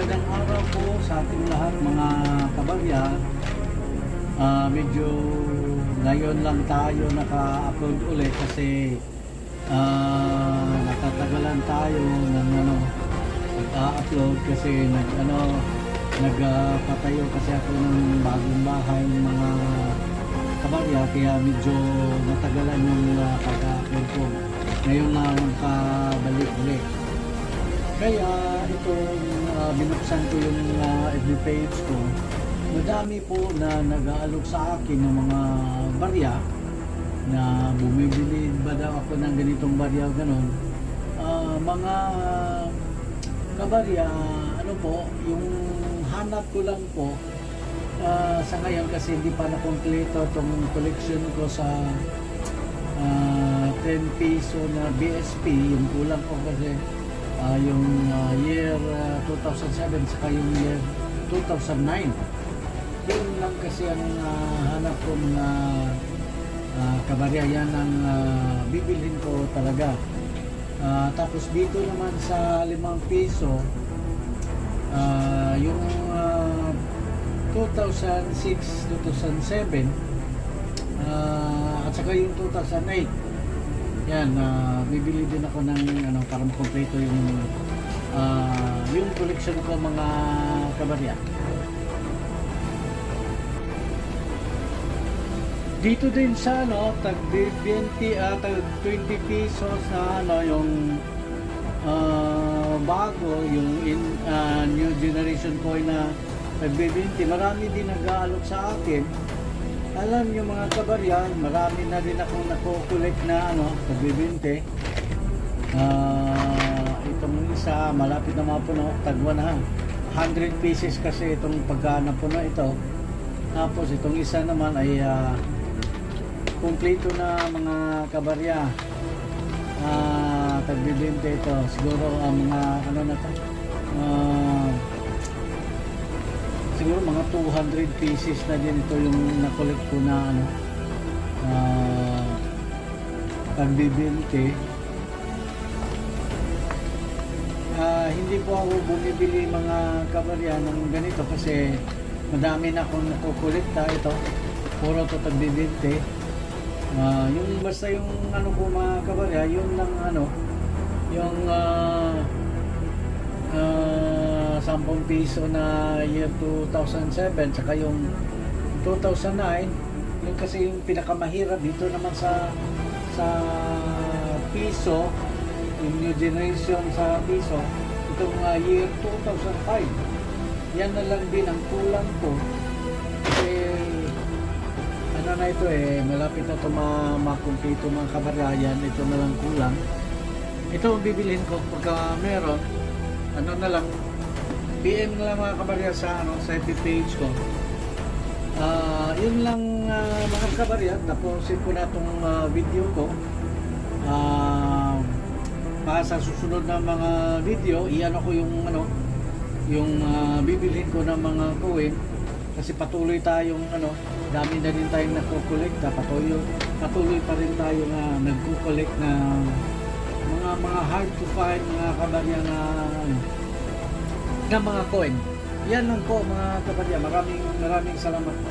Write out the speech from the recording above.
Magandang araw po sa ating lahat mga kabarya. Medyo ngayon lang tayo naka-upload ulit kasi natatagalan tayo ng nag-upload kasi nagpatayo kasi ako ng bagong bahay mga kabarya, kaya medyo natagalan yung pag-upload ko. Ngayon lang kabalik ulit. Kaya ito binuksan ko yung FB page ko. Madami po na nag-aalok sa akin ng mga barya na bumibili ba daw ako ng ganitong barya o ganon. Mga kabarya, ano po, yung hanap ko lang po sa ngayon kasi hindi pa na-kompleto itong collection ko sa 10 piso na BSP, yung kulang ko kasi yung year 2007 saka yung year 2009. Yun lang kasi ang hanap ko mga kabarya, yan ang bibilhin ko talaga. Tapos dito naman sa 5 piso yung 2006, 2007 at saka yung 2008. Yan, bibili din ako ng para makompleto yung collection ko mga kabarya. Dito din sa tag 20 pesos na yung bago, yung new generation coin na tag-20, marami din nag-aalok sa akin. Alam nyo mga kabarya, marami na din akong nakukulit na tag-20. Itong isa, malapit na mapuno, tagwa na. 100 pieces kasi itong pagka napuno ito. Tapos itong isa naman ay kumpleto na mga kabarya. Tag-20 ito. Siguro mga na to. Siguro mga 200 pieces na din ito yung na-collect ko na pagbibinti. Hindi po ako bumibili mga kabarya ng ganito kasi madami na akong nakukolekta. Ito puro to tagbibinti. Yung basta yung ko mga kabarya, yun lang yung 10 piso na year 2007 saka yung 2009, yung kasi yung pinakamahirap dito naman sa piso, yung new generation sa piso, itong year 2005. Yan na lang din ang kulang ko kasi na ito malapit na ito makumpleto mga kabaryan. Ito na lang kulang. Ito ang bibilhin ko pagka meron na lang, PM na lang mga kabarya sa FB page ko. Yun lang mga kabarya, tapusin ko na itong video ko. Para sa susunod na mga video, ko yung bibilhin ko ng mga coin kasi patuloy tayong dami na din tayong nakukolekta, patuloy pa rin tayo na nagkukolekt na mga hard to find mga kabarya na mga coin. Yan lang po mga kabarya. Maraming salamat po.